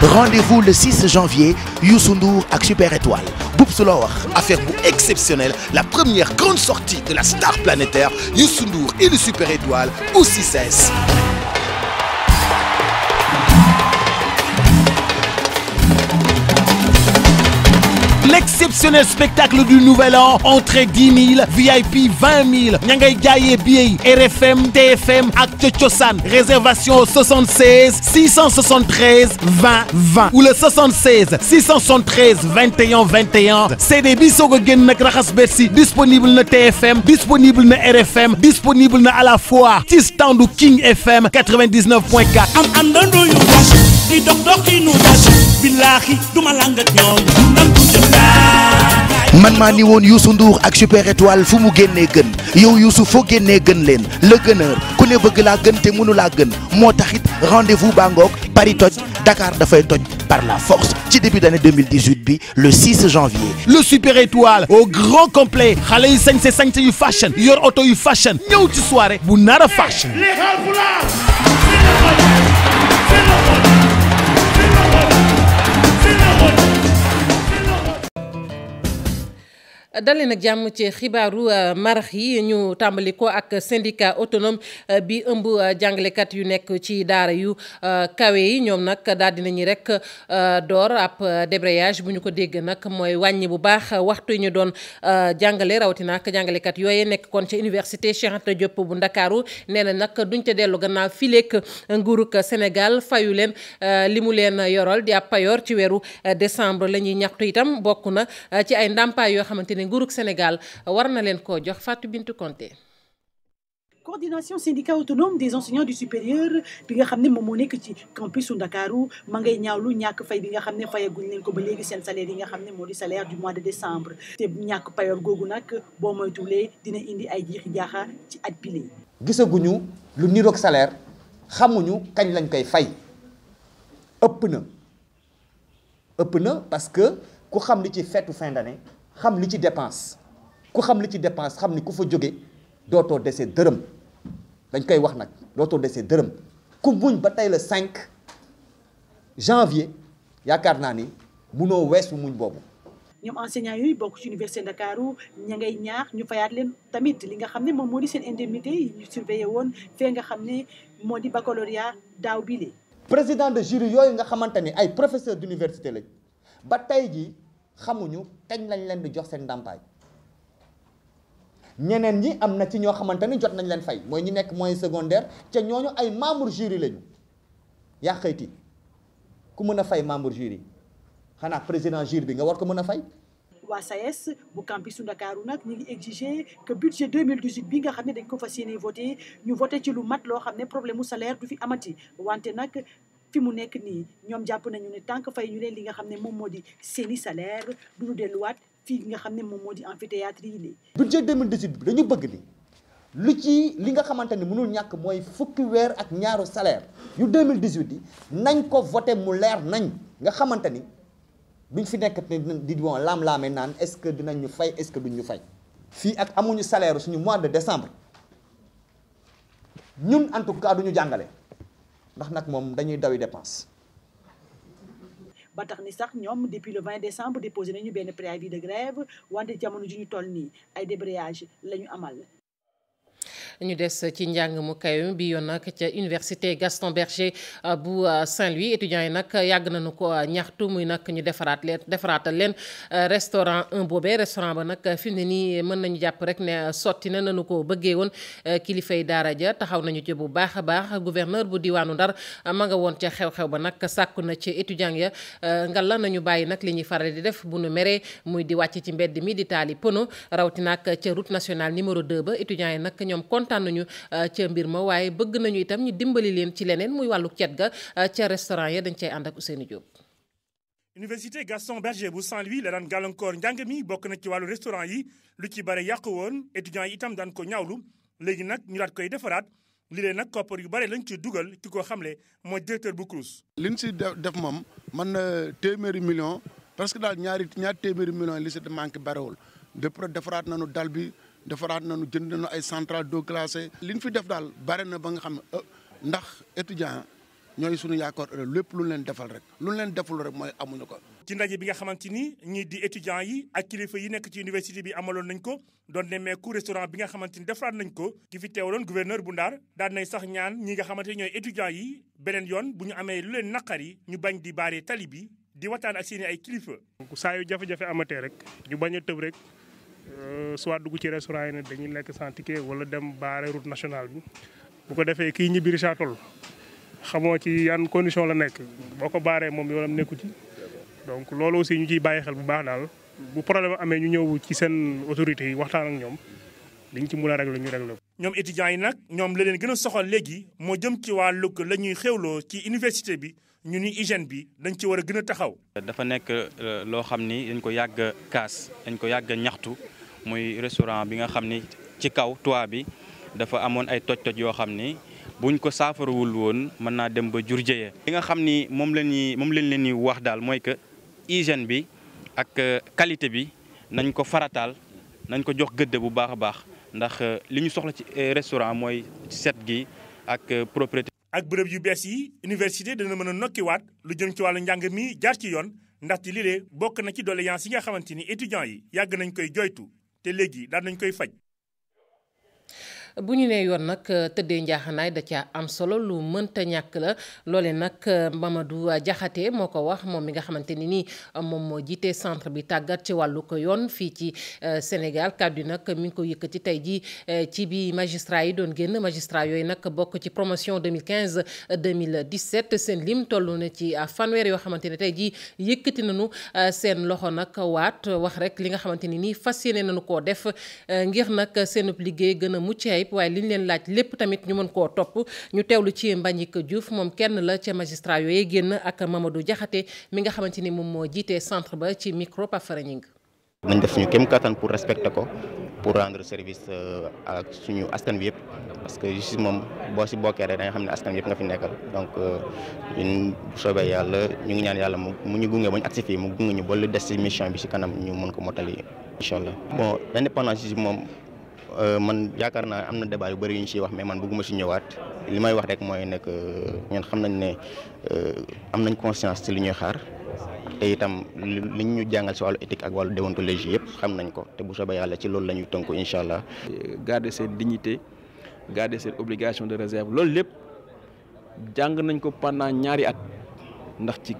Rendez-vous le 6 janvier, Youssou Ndour ak Super Étoile. Boubs la wax affaire bu exceptionnelle, la première grande sortie de la star planétaire Youssou Ndour et le Super Étoile au 6S. L'exceptionnel spectacle du Nouvel An, entrée 10 000, VIP 20 000. ña ngay jaayee billets yi RFM, TFM ak Cosaan. Réservation au 76 673 20 20 ou le 76 673 21 21. CD bi soog a génn nag raxas Bercy disponible na TFM, disponible na RFM, disponible na à la fois ci standu King FM 99.4. am àndandoo yu baax di dox doxinu baax billaahi duma lang ak ñoom man maa ni woon Youssou Ndour ak Super Étoile fu mu génnee gën yow Youssou foo génnee gën leen le gëneur ku ne bëgg laa gën te mënu laa gën moo taxit rendez-vous baa ngoog Paris toj Dakar dafay toj par la force ci début d'année 2018 bi le 6 janvier. Le Super Étoile au grand complet xale yi sañse yu fashion yor oto yu fashion ñëw ci soirée bu nar a fashion. dalee nag jàmm ci xibaaru marax yi ñu tàmbali ko ak syndicat autonome bi ëmb jàngalekat yu nekk ci daara yu kawe yi ñoom nag daal dinañu rek door ab débrayage bu ñu ko dégg nag mooy wàññi bu baax waxtu yi ñu doon jàngale rawatina ak jàngalekat yooye nekk kon ca université Cheikh Anta Diop bu Ndakaaru nee na nag duñ ca dellu gannaaw fileek nguurug Sénégal fayu leen li mu leen yoral di ab payoor ci weeru décembre la ñuy ñaxtu itam bokk na ci ay ndàmpaay yoo xamante ne nguurug Sénégal war na leen koo jox. Fatou Bintou Konté. Coordination syndicat autonome des enseignants du supérieur bi nga xam ne moom moo nekk ci campus su Ndakaaru ma ngay ñaawlu ñàkk fay bi nga xam ne fayaguñ leen ko ba léegi seen salaire yi nga xam ne moo di salaire du mois de décembre te ñàkk payoor googu nag boo moytuwulee dina indi ay jiixi jaaxa ci at bile. gisaguñu lu niroog salaire xamuñu kañ lañ koy fay ëpp na parce que ku xam li ci feetu fin d'année xam li ci dépense xam ni ku fa jóge dootoo desee dërëm dañ koy wax nag dootoo desee dërëm ku muñ ba tey le 5 janvier yaakaar naa ni munoo weesu muñ boobu. ñoom enseignants yooyu bokk ci université Ndakaaru ña ngay ñaax ñu fayaat leen tamit li nga xam ne moom moo di seen indemnité yi ñu surveillé woon fee nga xam ne moo di baccalauréat daaw bile. président de jury yooyu nga xamante ni ay professeur d'université lañ ba tey jii xamuñu kañ lañ leen di jox seen ndàmpaay ñeneen ñi am na ci ñoo xamante ni jot nañ leen fay mooy ñi nekk moyen secondaire ca ñooñu ay membre jury lañu yaa xëyti ku mën a fay membre jury xanaa président jury bi nga war ko mën a fay. waa SAES bu campus su Ndakaaru nag ñu ngi exiger que budget 2018 bi nga xam ne dañ ko fas yéene voté ñu voté ci lu mat loo xam ne problème mu salaire du fi amati wante nag fi mu nekk nii ñoom jàpp nañu ne tant que fay ñu leen li nga xam ne moom moo di seeni salaire du ñu delluwaat fii nga xam ne moom moo di amphithéâtre yi nii. budget 2018 bi dañu bëgg ni lu ci li nga xamante ni mënul ñàkk mooy fukki weer ak ñaaru salaire yu 2018 yi nañ ko voté mu leer nañ nga xamante ni buñ fi nekk di bon laam-laame naan est-ce que dinañ ñu fay est-ce que duñ ñu fay. fii ak amuñu salaire suñu mois de décembre ñun en tout cas duñu jàngale. ndax nag moom dañuy dawi dépense. ba tax ni sax ñoom depuis le 20 décembre déposé nañu benn préavis de grève wante jamono ji ñu toll nii ay débrayage la ñu amal. ñu des ci njàng mu kawe bi yoon nag ca université Gaston Berger bu Saint-Louis étudiants yi nag yàgg nañu ko ñaxtu muy nag ñu defaraatal leen restaurant un boobee restaurant ba nag fi mu ne nii mën nañu jàpp rek ne sotti na nañu ko bëggee woon kilifay daara ja taxaw nañu ci bu baax a baax gouverneur bu diwaanu Ndar ma nga woon ca xew-xew ba nag sàkku na ci étudiants ya ngalla nañu bàyyi nag li ñuy faral di def bu nu meree muy di wàcc ci mbedd mi di taali pono rawatina ak ca route nationale numéro 2 ba étudiants yi nag ñoom kontaan nañu ca mbir ma waaye bëgg nañu itam ñu dimbali leen ci leneen muy wàllu cet ga ca restaurant ya dañ cay ànd ak Ousseynou Diop. Université Gaston Berger bu Saint-Louis la daan gàllankoor njàng mi bokk na ci wàllu restaurant yi lu ci bare yàqu woon étudiants yi itam daan ko ñaawlu léegi nag ñu daat koy defaraat li leen nag koppar yu bare lañ ci dugal ki ko xamle mooy directeur bu CROUS. liñ si def moom man na téeméeri million parce que daal ñaar téeméeri million li si manqué barewul defaraat nañu dal bi defaraat nañu jënd nañu ay centrale d'eau glacée. li ñu fi def daal bare na ba nga xam ne ndax étudiant ñooy suñu yaakaar lépp lu leen defal rek lu leen deful rek mooy amuñu ko. ci ndaje bi nga xamante ni ñii di étudiants yi ak kilifa yi nekk ci université bi amaloon nañ ko doon nemmeeku restaurant bi nga xamante ni defaraat nañ ko ki fi teewaloon gouverneur bu Ndar daan nañ sax ñaan ñi nga xamante ni ñooy étudiants yi beneen yoon bu ñu amee lu leen naqari ñu bañ di baaree tali bi di waxtaan ak seeni ay kilifa. saa yu jafe-jafe amatee rek ñu bañ a tëb rek soit dugg ci restaurant yi ne dañuy lekk sans ticket wala dem baare route nationale bi bu ko defee kii ñibbi Richard Toll xamoo ci yan condition la nekk boo ko baaree moom yoonam nekku ci. donc loolu aussi ñu ciy bàyyi xel bu baax daal bu problème amee ñu ñëw ci seen autorités yi waxtaan ak ñoom liñ ci mën a régler ñu régler ko. ñoom étudiants yi nag ñoom la leen gën a soxal léegi moo jëm ci wàllug la ñuy xewloo ci université bi ñu ni hygiène bi dañ ci war a gën a taxaw. dafa nekk loo xam ni dañ ko yàgg kaas dañ ko yàgg ñaxtu muy restaurant bi nga xam ni ci kaw toit bi dafa amoon ay toj-toj yoo xam ni. buñ ko saafarawul woon mën naa dem ba jur jëyee. li nga xam ni moom lañ leen di wax daal mooy que hygiène bi ak qualité bi nañ ko farataal nañ ko jox gëdd bu baax a baax ndax li ñu soxla ci restaurant mooy set gi ak propriété. ak bërëb yu bees yi université dana mën a nokkiwaat lu jëm ci wàllu njàng mi jaar ci yoon ndaxte lii bokk na ci doléance yi nga xamante ni étudiants yi yàgg nañ koy joytu te léegi daan nañ koy faj. bu ñu nee yoon nag tëddee njaaxanaay da caa am solo lu mënta ñàkk la loole nag Mamadou Diakhaté moo ko wax moom mi nga xamante ni nii moom moo jiite centre bi tàggat ci wàllu ko yoon fii ci Sénégal kàddu nag mi ngi ko yëkkati tey jii ci bi magistrat yi doon génn magistrat yooyu nag bokk ci promotion 2015 2017 seen lim toll na ci fanweer yoo xamante ne tey jii yëkkati nañu seen loxo nag waat wax rek li nga xamante ni nii fas yéene nañu koo def ngir nag seenub liggéey gën a mucc waaye li ñu leen laaj lépp tamit ñu mën koo topp ñu teewlu ci Mbagnick Diouf moom kenn la ca magistrat yooyu génn ak Mamadou Diakhaté mi nga xamante ni moom moo jiitee centre ba ci micro Pafara Ñing. nañ def suñu kéem kattan pour respecter ko pour rendre service ak suñu askan bi yëpp parce que justice moom boo si bokkee rek da nga xam ne askan bi yëpp nga fi nekkal donc ñun bu soobee yàlla ñu ngi ñaan yàlla mu ñu gunge ba ñu agsi fii mu gunge ñu ba lu des si mission bi si kanam ñu mën ko mottali incha allah. bon indépendance yi moom. man yaakaar naa am na débat yu bëri yu ñu ciy wax mais man bëgguma ci ñëwaat li may wax rek mooy nekk ñun xam nañ ne am nañ conscience ci li ñuy xaar te itam li ñu jàngal ci wàllu éthique ak wàllu déontologie yëpp xam nañ ko te bu soobee yàlla ci loolu la ñuy tënku incha allah. garder seen dignité garder seen obligation de réserve loolu lépp jàng nañ ko pendant ñaari at ndax ci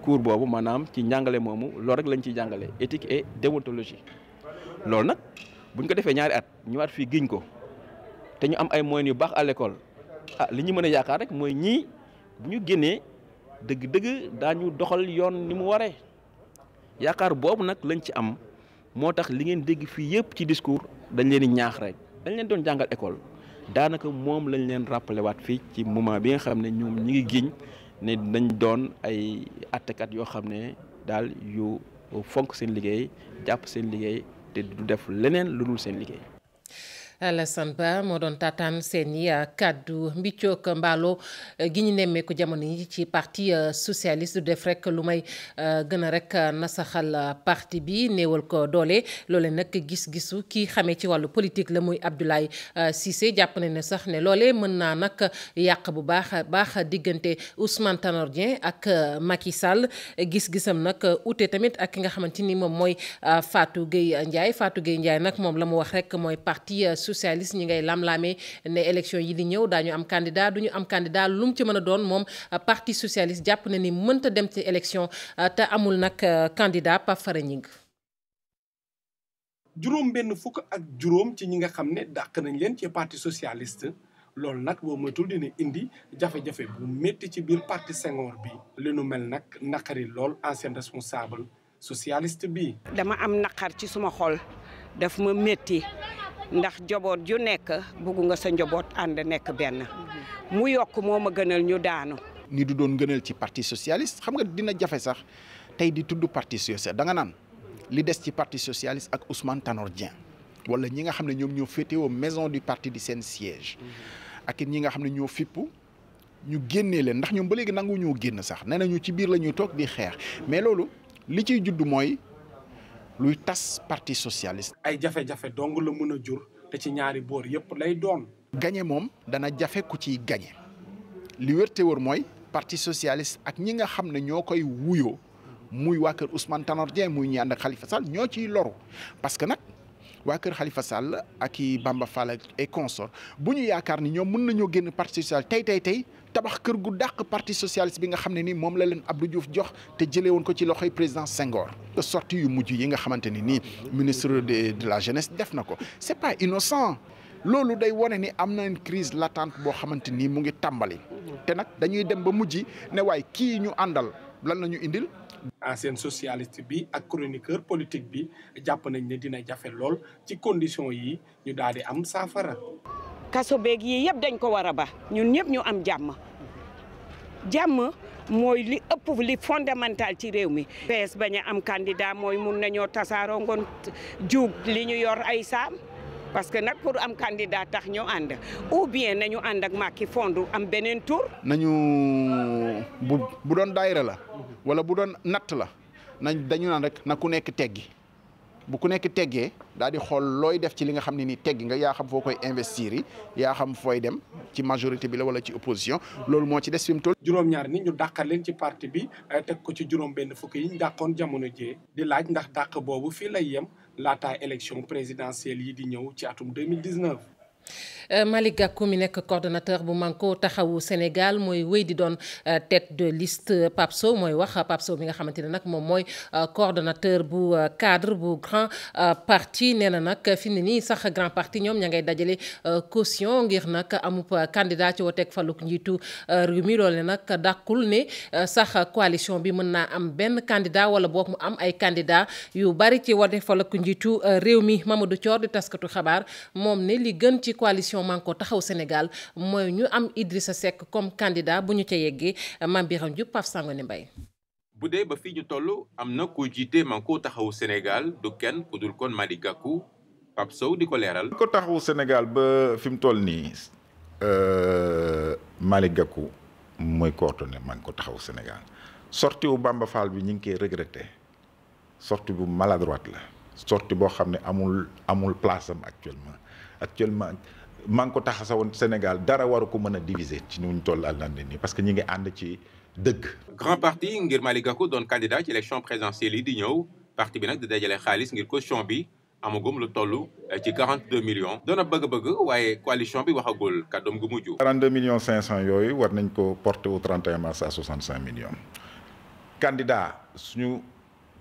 cours boobu maanaam ci njàngale moomu loolu rek lañ ciy jàngale éthique et déontologie loolu nag. bu ñu ko defee ñaari at ñëwaat fii giñ ko te ñu am ay moyens yu baax à l'école li ñu mën a yaakaar rek mooy ñii bu ñu génnee dëgg-dëgg daañu doxal yoon ni mu waree yaakaar boobu nag lañ ci am moo tax li ngeen dégg fii yëpp ci discours dañ leen di ñaax rek dañ leen doon jàngal école daanaka moom lañ leen rappelé waat fii ci moment bi nga xam ne ñoom ñi ngi giñ ne dañ doon ay attekat yoo xam ne daal yu fonk seen liggéey jàpp seen liggéey. te du def leneen lu dul seen liggéey. Alassane Ba moo doon taataan seen i kàddu mbiccoog mbaalo gi ñu nemmeeku jamono yi ci parti socialiste du def rek lu may gën a rek nasaxal parti bi néewal ko doole loole nag gis-gisu kii xamee ci wàllu politique la muy Abdoulaye Cissé jàpp na ne sax ne loole mën naa nag yàq bu baax diggante Ousmane Tanor Dieng ak Macky Sall gis-gisam nag ute tamit ak ki nga xamante ni moom mooy Fatou Gueye Ndiaye nag moom la mu wax rek mooy parti socialiste ñi ngay lam-laamee ne élection yi di ñëw daañu am candidat duñu am candidat lu mu ci mën a doon moom parti socialiste jàpp na ni mënta dem ci élection te amul nag candidat Pape Fara Ñing juróom benn fukk ak juróom ci ñi nga xam ne dàq nañ leen ci parti socialiste loolu nag boo moytul dina indi jafe-jafe bu métti ci biir parti Senghor bi li nu mel nag naqari lool ancien responsable socialiste bi. dama am naqar ci suma xol daf ma métti ndax njaboot ju nekk bëgg nga sa njaboot ànd nekk benn mu yokk moo ma gënal ñu daanu. ni du doon gënal ci parti socialiste xam nga dina jafe sax tey di tudd parti socialiste da nga naan li des ci parti socialiste ak Ousmane Tanor Dieng wala ñi nga xam ne ñoom ñoo féetewoo maison du parti di seen siège ak it ñi nga xam ne ñoo fippu ñu génnee leen ndax ñoom ba léegi nangu ñoo génn sax nee nañu ci biir la ñuy toog di xeex mais loolu li ciy judd mooy luy tas parti socialiste. ay jafe-jafe dong la mën a jur te ci ñaari boor yëpp lay doon. gañe moom dana jafe ku ciy gañe li wér te wër mooy parti socialiste ak ñi nga xam ne ñoo koy wuyoo muy waa kër Ousmane Tanor Dieng muy ñi ànd ak Khalifa Sall ñoo ciy loru parce que nag waa kër Khalifa Sall ak i Bamba Fall et consort bu ñu yaakaar ni ñoom mën nañoo génn parti socialiste tey tabax kër gu dàq parti socialiste bi nga xam ne ni moom la leen Abdou Diouf jox te jëlee woon ko ci loxoy président Senghor. sortie yu mujj yi nga xamante ni nii ministre de la jeunesse def na ko c'est pas innocent loolu day wone ni am na une crise latente boo xamante ni mu ngi tàmbali te nag dañuy dem ba mujj ne waaye kii ñu àndal lan la ñu indil. ancien socialiste bi ak chroniqueur politique bi jàpp nañ ne dina jafe lool ci condition yi ñu daal di am saafara. kaso beeg yi yëpp dañ ko war a ba ñun ñëpp ñu am jàmm mooy li ëpp li fondamental ci réew mi. PS bañ a am candidat mooy mun nañoo tasaaroo ngoon juug li ñu yor ay saam parce que nag pour am candidat tax ñu ànd ou bien nañu ànd ak Macky fondu am beneen tour. nañu bu doon daayira la wala bu doon natt la dañu naan rek na ku nekk teggi bu ku nekk teggee daal di xool looy def ci li nga xam ne ni teggi nga yaa xam foo koy investir yi yaa xam fooy dem ci majorité bi la wala ci opposition loolu moo ci des fi mu toll. juróom-ñaar ni ñu dàqal leen ci parti bi teg ko ci juróom-benn fukk yi ñu dàqoon jamono jee di laaj ndax dàq boobu fii lay yem laataa élection présidentielle yi di ñëw ci atum 2019. Malick Gakou mi nekk coordonnateur bu Manko Taxawu Sénégal mooy wéy di doon tête de liste Pape Sow mooy wax Pape Sow mi nga xamante ne nag moom mooy coordonnateur bu cadre bu grand parti nee na nag fi mu ne nii sax grand parti ñoom ña ngay dajale caution ngir nag amub candidat ci woteeg faluk njiitu réew mi loole nag dàqul ne sax coalition bi mën naa am benn candidat wala boog mu am ay candidat yu bari ci woteeg faluk njiitu réew mi. Mamadou Thior di taskatu xabaar moom ne li gën ci coalition Manko Taxawu Sénégal mooy ñu am Idrissa Seck comme candidat bu ñu ca yeggee Mame Birame Diop Pape Sangone Mbaye. bu dee ba fii ñu toll am na ku jiite Manko Taxawu Sénégal du kenn ku dul kon Malick Gakou Pape Sow di ko leeral. Manko Taxawu Sénégal ba fi mu toll nii Malick Gakou mooy coordonné Manko Taxawu Sénégal sortie wu Bamba Fall bi ñu ngi koy regretté sortie bu maladroite la sortie boo xam ne amul place am actuellement Manko Taxawu Sénégal dara waru ko mën a diviser ci ñu toll àllan nii parce que ñi ngi ànd ci dëgg. grand parti ngir Malick Gakou doon candidat ci élection présidentielle yi di ñëw parti bi nag di dajale xaalis ngir caution bi amagum lu toll ci 42 millions. doon a bëgg-bëgg waaye coalition bi waxagul kàddoom gu mujj. 42 millions 500 yooyu war nañ ko porter au 31 mars à 65 millions. candidat suñu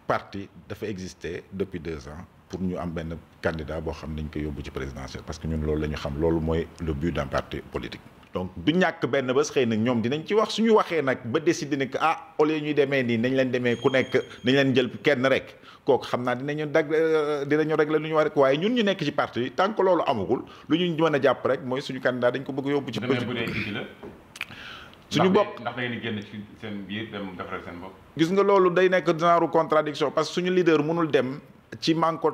parti dafa exister depuis 2 ans. pour ñu am benn candidat boo xam dañ ko yóbbu ci présidentielle parce que ñun loolu la ñu xam loolu mooy le but d'un parti politique. donc du ñàkk benn bés xëy na ñoom dinañ ci wax suñu waxee nag ba décider ne que au lieu ñuy demee nii nañ leen demee ku nekk nañ leen jël kenn rek kooku xam naa dinañu régler lu ñu war rek waaye ñun ñu nekk ci parti bi tant que loolu amagul lu ñu mën a jàpp rek mooy suñu candidat dañ ko bëgg yóbbu ci suñu bopp ndax da ngeen di génn ci seen biir dem defaral seen bopp. gis nga loolu day nekk genre contradiction parce que suñu leader mënul dem ci Manko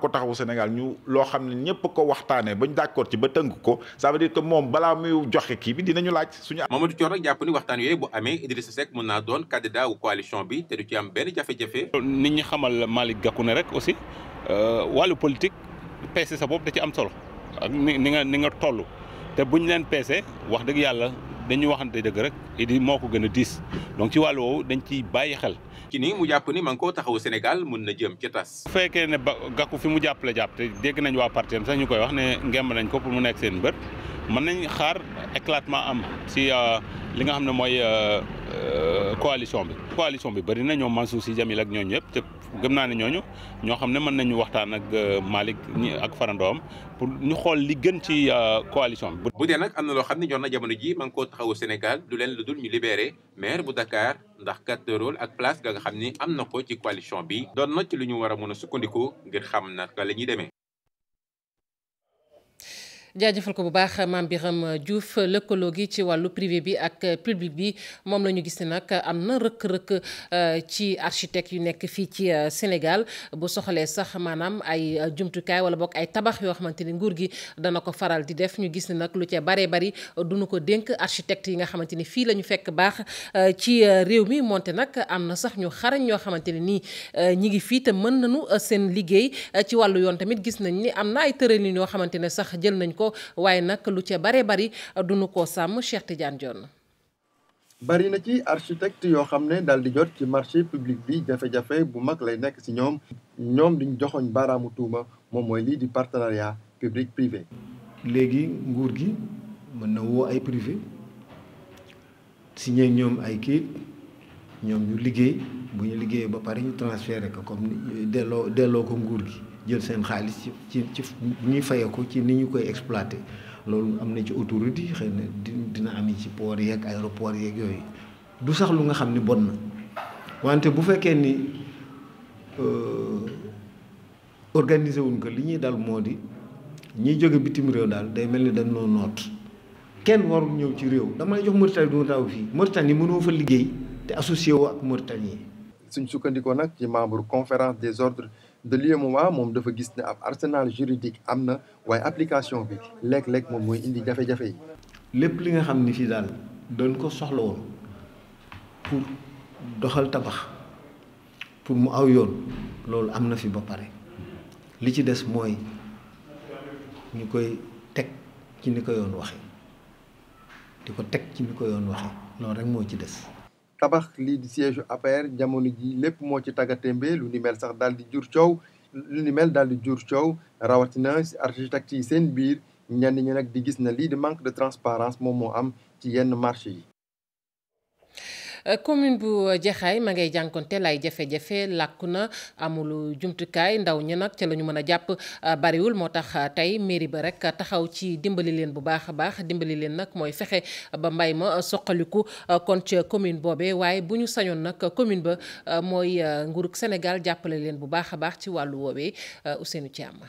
Taxawu Sénégal ñu loo xam ne ñëpp ko waxtaanee bañ d'accord ci ba tënk ko ça veut dire que moom balaa muy joxe kii bi dinañu laaj suñu. Mamadou Thior rek jàpp ni waxtaan yooyu bu amee Idrissa Seck mën naa doon candidat wu coalition bi te du ci am benn jafe-jafe. nit ñi xamal Malick Gakou ne rek aussi wàllu politique peese sa bopp da ci am solo ak ni nga toll te buñ leen peese wax dëgg yàlla dañuy waxante dëgg rek Idi moo ko gën a diis donc ci wàllu woowu dañ ciy bàyyi xel. ci nii mu jàpp ni Manko Taxawu Sénégal mën na jëm ci tas. bu fekkee ne Gakou fi mu jàpp te dégg nañ waa parti am sax ñu koy wax ne ngemb nañ ko pour mu nekk seen mbër mën nañ xaar éclatement am si li nga xam ne mooy coalition bi. coalition bi bëri na ñoom Mansour Sy Djamil ak ñooñu yëpp te gëm naa ne ñooñu ñoo xam ne mën nañu waxtaan ak Malick ak farandoom pour ñu xool li gën ci coalition bi. bu dee nag am na loo xam ne ñor na jamono ji Manko Taxawu Sénégal du leen lu dul ñu libéré maire bu Dakar ndax kat rôle ak place ga nga xam ni am na ko ci coalition bi doon na ci lu ñu war a mën a sukkandiku ngir xam naka la ñuy demee. jaajëfal ko bu baax Mame Birame Diouf lëkkaloo gi ci wàllu privé bi ak public bi moom la ñu gis ne nag am na rëkk-rëkk ci architecte yu nekk fii ci Sénégal bu soxalee sax maanaam ay jumtukaay wala boog ay tabax yoo xamante ni nguur gi dana ko faral di def ñu gis ne nag lu ca baree bari duñu ko dénk architecte yi nga xamante ni fii la ñu fekk baax ci réew mi moonte nag am na sax ñu xarañ ñoo xamante ne nii ñi ngi fii te mën nañu seen liggéey ci wàllu yoon tamit gis nañ ni am na ay tëralin yoo xamante ne sax jël nañ ko waaye nag lu ca bare bari duñu ko sàmm Cheikh Tidiane Dione. bari na ci architecte yoo xam ne daal di jot ci marché public bi jafe-jafe bu mag lay nekk ci ñoom diñ joxoñ baaraamu tuuma moom mooy lii di partenariat public privé. léegi nguur gi mën na woo ay privé signé ñoom ay kayit ñoom ñu liggéey bu ñu liggéeyee ba pare ñu transféré ko comme delloo ko nguur gi jël seen xaalis ci ñuy fayee ko ci ni ñu koy exploité loolu am na ci autorité yi xëy na dina am ci port yeeg aéroport yeeg yooyu du sax lu nga xam ni bon na wante bu fekkee ni organiser wuñ ko li ñuy dal moo di ñiy jóge bitim réew daal day mel ni dañ noo noot kenn warul ñëw ci réew dama lay jox Mauritanie du taw fii Mauritanie mënoo fa liggéey te associé woo ak Mauritanie. suñ sukkandikoo nag ci membre conférence des ordres de l'UEMOA moom dafa gis ne ab arsenal juridique am na waaye application bi léeg-léeg moom mooy indi jafe-jafe yi. lépp li nga xam ni fii daal doon ko soxla woon pour doxal tabax pour mu aw yoon loolu am na fi ba pare li ci des mooy ñu koy teg ci ni ko yoon waxee di ko teg ci ni ko yoon waxee loolu rek moo ci des. tabax lii di siège APR jamono ji lépp moo ci tàggatémbe lu ni mel sax daal di jur coow rawatina si architecte yi seen biir ñenn ñi nag di gis na lii di manque de transparence moom moo am ci yenn marché yi. commune bu Jaxaay ma ngay jànkonteel ay jafe-jafe làkku na amul jumtukaay ndaw ñi nag ca la ñu mën a jàpp bariwul moo tax tey mairie ba rek taxaw ci dimbali leen bu baax a baax dimbali leen nag mooy fexe ba mbay ma soqaliku kon ca commune boobee waaye bu ñu sañoon nag commune ba mooy nguurug Sénégal jàppale leen bu baax a baax ci wàllu woowee Ousseynou Thiam.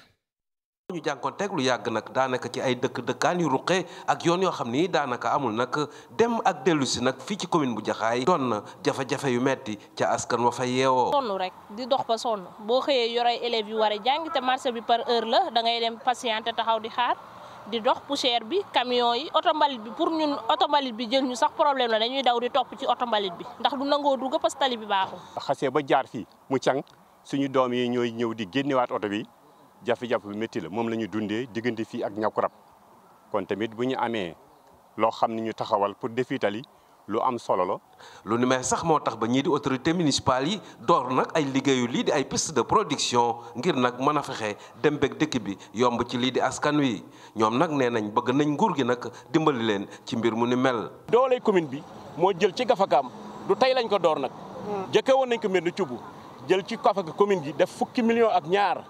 ñu jànkoonteeg lu yàgg nag daanaka ci ay dëkkaan yu ruqe ak yoon yoo xam ni daanaka amul nag dem ak dellu si nag fii ci commune bu Jaxaay doon na jafe-jafe yu metti ca askan wa fa yeewoo. sonn rek di dox ba sonn boo xëyee yore élèves yu war a jàng te marché bi par heure la da ngay dem patiente taxaw di xaar di dox poussière bi camion yi oto mbalit bi pour ñun oto mbalit bi jël ñu sax problème la dañuy daw di topp ci oto mbalit bi ndax du nangoo dugg parce que tali bi baaxul. xasee ba jaar fii mu càng suñu doom yi ñooy ñëw di génnewaat oto bi. jafe-jafe bu métti la moom la ñu dundee diggante fii ak Ñakkurab kon tamit bu ñu amee loo xam ne ñu taxawal pour defi tali lu am solo la. lu ni mel sax moo tax ba ñii di autorité municipale yi door nag ay liggéeyu lii di ay piste de production ngir nag mën a fexe dem beeg dëkk bi yomb ci lii di askan wi ñoom nag nee nañ bëgg nañ nguur gi nag dimbali leen ci mbir mu ni mel. doole commune bi moo jël ci gafakaam du tey lañ ko door nag. jëkkee woon nañ ko mbir nu cubb jël ci gafaka commune gi def fukki millions ak ñaar.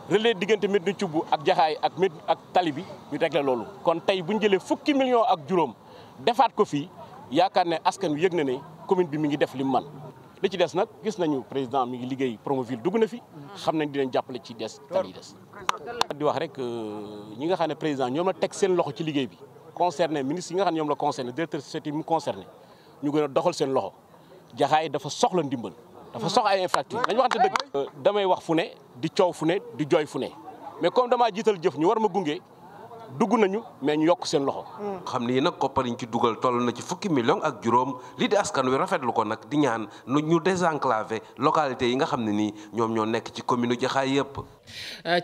relais diggante Médina Thioub ak Jaxaay ak tali bi ñu tegle loolu kon tey bu ñu jëlee fukki millions ak juróom defaat ko fii yaakaar ne askan wi yëg na ne commune bi mi ngi def li mu man li ci des nag gis nañu président mi ngi liggéey Promoville dugg na fi xam nañ dinañ jàppale ci des tali yi des. di wax rek ñi nga xam ne président ñoom la teg seen loxo ci liggéey bi concerné ministre yi nga xam ne ñoom la concerné directeur société yi mu concerné ñu gën a doxal seen loxo Jaxaay dafa soxla ndimbal. dafa soxla ay infrastructure dañu waxante dëgg. damay wax fu ne di coow fu ne di jooy fu ne mais comme damaa jiital jëf ñu war ma gunge dugg nañu mais ñu yokk seen loxo. xam ni nag koppar yi ñu ci dugal toll na ci fukki millions ak juróom lii di askan wi rafetlu ko nag di ñaan nu ñu désenclavé localité yi nga xam ne nii ñoom ñoo nekk ci commune Jaxaay yëpp.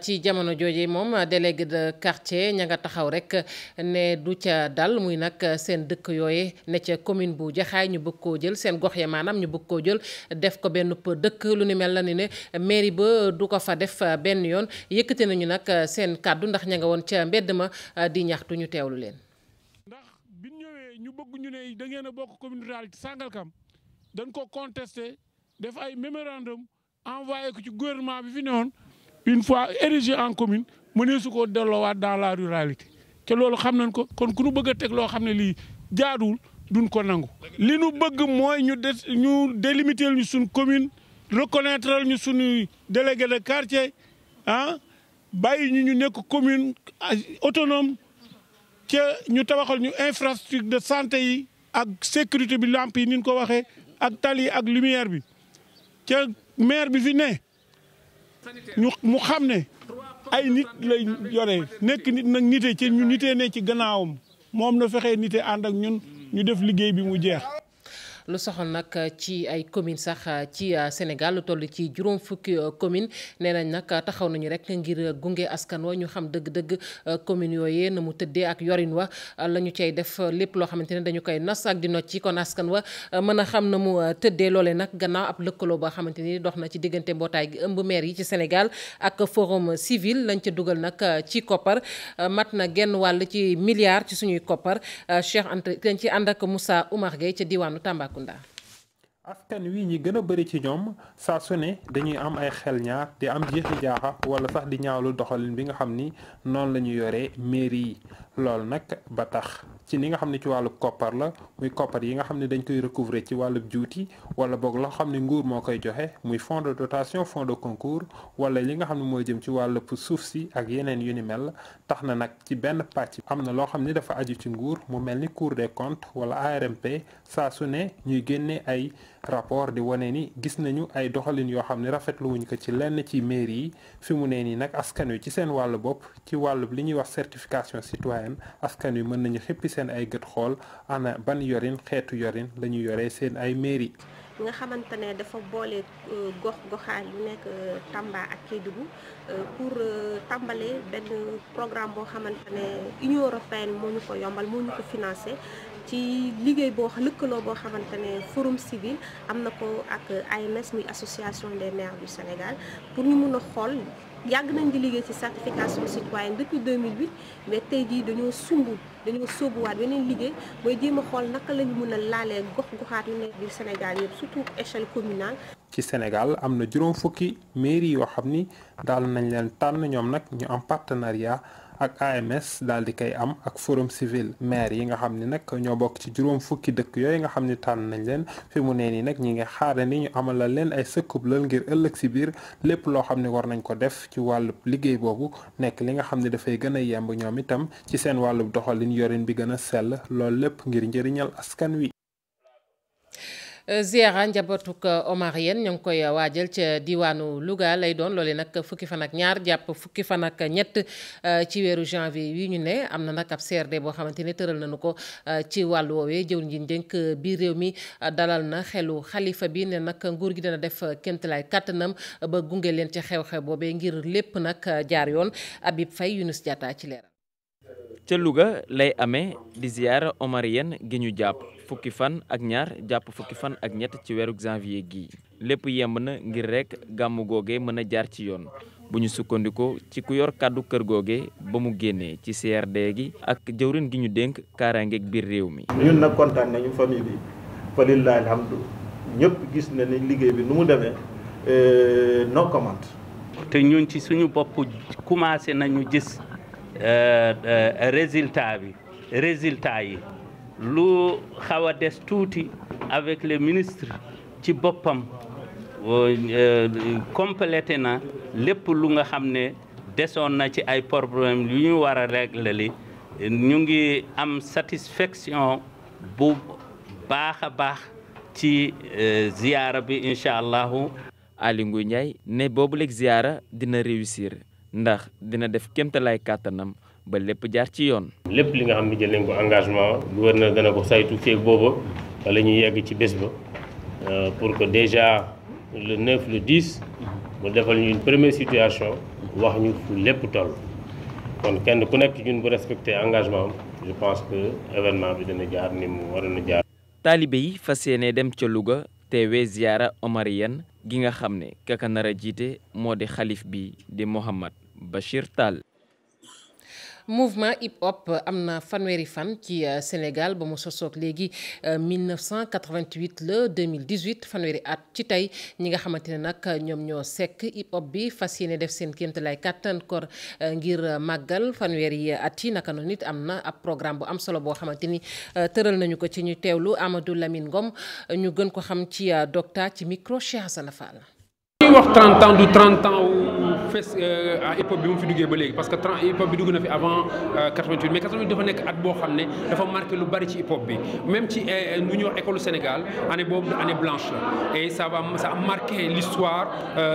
ci jamono jooje moom délégué de quartier ña nga taxaw rek ne du ca dal muy nag seen dëkk yooye ne ca commune bu Jaxaay ñu bëgg koo jël seen gox ya maanaam ñu bëgg koo jël def ko benn dëkk lu ni mel la ni ne mairie ba du ko fa def benn yoon yëkkate nañu nag seen kàddu ndax ña nga woon ca mbedd ma di ñaxtu ñu teewlu leen. ndax bi ñëwee ñu bëgg ñu ne da ngeen a bokk commune rurale Sangalkam dañ ko contesté def ay mémorandum envoyé ko ci gouvernement bi fi newoon une fois érigé en commune mënee su ko delloowaat dans la ruralité te loolu xam nañ ko kon ku ñu bëgg a teg loo xam ne lii jaaduwul duñ ko nangu. li nu bëgg mooy ñu délimiter ñu suñ commune reconnaître ñu suñuy délégué de quartier bàyyi ñu nekk commune autonome ca ñu tabaxal ñu infrastructure de santé yi ak sécurité bi lamp yi ni ñu ko waxee ak tali ak lumière bi ca maire bi fi ne mu xam ne ay nit lay yore nekk nit nag nite ci ñu nitee ne ci gannaawam moom na fexee nite ànd ak ñun ñu def liggéey bi mu jeex. lu soxal nag ci ay commune sax ci Sénégal lu toll ci juróom fukki commune nee nañ nag taxaw nañu rek ngir gunge askan wa ñu xam dëgg-dëgg commune yooyee na mu tëddee ak yorin wa la ñu cay def lépp loo xamante ne dañu koy nos ak di not ci kon askan wa mën a xam na mu tëddee loolee nag gannaaw ab lëkkaloo boo xamante ni dox na ci diggante mbootaay gi ëmb maire yi ci Sénégal ak forum civil lañ ca dugal nag ci koppar mat na genn wàll ci milliard ci suñuy koppar Cheikh Anta dañ ci ànd ak Moussa Oumar Gueye ca diwaanu Tamba. askan wi ñi gën a bëri ci ñoom saa su ne dañuy am ay xel ñaar di am jeexi jaaxa wala sax di ñaawlu doxalin bi nga xam ni noonu la ñu yoree mairie yi loolu nag ba tax ci li nga xam ne ci wàllu koppar la muy koppar yi nga xam ne dañ koy recouvrer ci wàllu juuti wala boog loo xam ne nguur moo koy joxe muy fonds de dotation fonds de concours wala li nga xam ne mooy jëm ci wàllu suuf si ak yeneen yu ni mel tax na nag ci benn pàcc am na loo xam ne dafa aju ci nguur mu mel ni Cour des comptes wala ARMP saa su ne ñuy génne ay rapport di wane ni gis nañu ay doxalin yoo xam ne rafetlu wuñ ko ci lenn ci mairie yi fi mu ne nii nag askan wi ci seen wàllu bopp ci wàllu li ñuy wax certification citoyenne askan wi mën nañu xippi seen ay gët xool ana ban yorin xeetu yorin la ñu yoree seen ay mairie. nga xamante ne dafa boole goxaan yu nekk Tamba ak Kédougou pour tàmbale benn programme boo xamante ne Union européenne moo ñu ko yombal moo ñu ko financé ci liggéey boo lëkkaloo boo xamante ne forum civil am na ko ak AMS muy association des maires du Sénégal pour ñu mun a xool yàgg nañ di liggéey ci certification citoyenne depuis 2008 mais tey jii dañoo sóobuwaat beneen liggéey mooy jéem a xool naka la ñu mën a laalee gox-goxaat yu nekk biir Sénégal yëpp surtout échelle communale. ci Sénégal am na juróom fukki mairie yoo xam ni daal nañ leen tànn ñoom nag ñu am partenariat ak AMS daal di koy am ak forum civil maire yi nga xam ni nag ñoo bokk ci juróom fukki dëkk yooyu nga xam ni tànn nañ leen fi mu nee nii nag ñi nga xaarandi ñu amalal leen ay sëkkub lal ngir ëllëg si biir lépp loo xam ne war nañ ko def ci wàllu liggéey boobu nekk li nga xam ne dafay gën a yemb ñoom itam ci seen wàllu doxalin yorin bi gën a sell loolu lépp ngir njëriñal askan wi. ziara njabootuk Omarien ñoo ngi koy waajal ca diwaanu Louga lay doon loole nag fukki fan ak ñaar jàpp fukki fan ak ñett ci weeru janvier wi ñu ne am na nag ab CRD boo xamante ne tëral nañu ko ci wàllu woowee jëwriñ ji dénk biir réew mi dalal na xelu xalifa bi ne nag nguur gi dana def kéemtalaay kàttanam ba gunge leen ci xew-xew boobee ngir lépp nag jaar yoon Habib Faye Younous Diatta ci leeral. ca Louga lay amee di ziara Omarien gi ñu jàpp fukki fan ak ñaar jàpp fukki fan ak ñett ci weeru janvier gi lépp yemb na ngir rek gàmmu googe mën a jaar ci yoon bu ñu sukkandikoo ci ku yor kàddu kër googe ba mu génnee ci CRD gi ak jëwrin gi ñu dénk kaaraangeeg biir réew mi. ñun nag kontaan nañu famille bi fa lillahi alhamdu ñëpp gis na ni liggéey bi nu mu demee no comment. te ñun ci suñu bopp commencé nañu gis résultat yi lu xaw a des tuuti avec le ministre ci boppam complété na lépp lu nga xam ne desoon na ci ay problème yu ñu war a régler li ñu ngi am satisfaction bu baax a baax ci ziyaara bi incha allahu. Aly Ngouille Ndiaye ne boobu léegi ziyaara dina réussir ndax dina def kéemtalaay kàttanam ba lépp jaar ci yoon. lépp li nga xam ne jël nañ ko engagement gouverneur dana ko saytu feeg booba wala ñuy yegg ci bés ba pour que déjà le 9 le 10 mu defal ñu une première situation wax ñu fu lépp toll kon kenn ku nekk ñun bu respecté engagement am je pense que événement bi dana jaar ni mu waroon a jaar. taalibe yi fas yéene dem ca Louga teewee ziyaara Omarien gi nga xam ne kaka nar a jiite moo di xalif bi di Mouhamad Bachir Tall. mouvement hip hop am na fanweeri fan ci Sénégal ba mu sosoog léegi 1988 la 2018 fanweeri at ci tey ñi nga xamante ne nag ñoom ñoo sekk hip hop bi fas yéene def seen kéemtalaay kàttan kor ngir màggal fanweeri at yi naka noonu nit am na ab programme bu am solo boo xamante ni tëral nañu ko ci ñu teewlu Amadou Lamine Ngom ñu gën ko xam ci Docta ci micro Cheikh Hassana Fall. ñuy wax 30 ans du 30 ans fees hip hop bi mu fi duggee ba léegi parce que hip hop bi dugg na fi avant 88 mais 88 dafa nekk at boo xam ne dafa marqué lu bari ci hip hop bi même ci lu ñuy wax école Sénégal année boobu année blanche la et ça a marqué l'histoire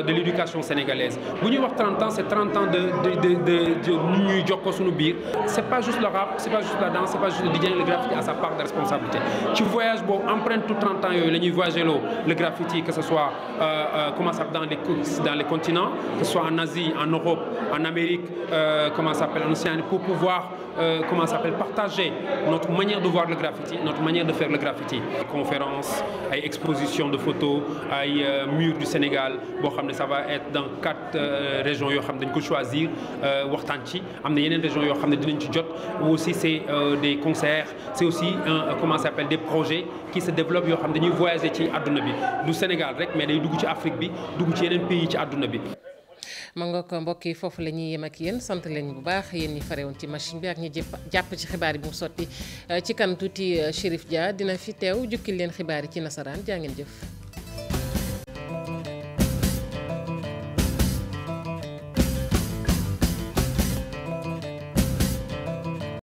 de l'éducation sénégalaise bu ñuy wax 30 ans c'est 30 ans de ñuy jox ko suñu biir c'est pas juste le rap c'est pas juste la danse c'est pas juste le DJ, le graffiti a sa part de responsabilité ci voyage boobu empreinte tout 30 ans yooyu la ñuy voyager loo le graffiti que ce soit comment ça dans les continents que ce soit en Asie en Europe en Amérique comment ça s'appelle en Océanie pour pouvoir comment ça s'appelle partager notre manière de voir le graffiti notre manière de faire le graffiti conférences ay expositions de photos ay murs du Sénégal boo xam ne ça va être dans 4 régions yoo xam ne dañ ko choisir waxtaan ci am na yeneen régions yoo xam ne dinañ ci jot aussi c'est des concerts c'est aussi comment ça s'appelle des projets qui se développent yoo xam ne dañuy voyager ci àdduna bi du Sénégal rek mais day dugg ci Afrique bi dugg ci yeneen pays ci àdduna bi. ma nga ko mbokk yi foofu la ñuy yem ak yéen sant leen bu baax yéen ñi fare woon ci machine bi ak ñi jàpp ci xibaar yi bu mu sotti ci kan tuuti Chérif Dia dina fi teew jukkil leen xibaar yi ci nasaraan jaa ngeen jëf.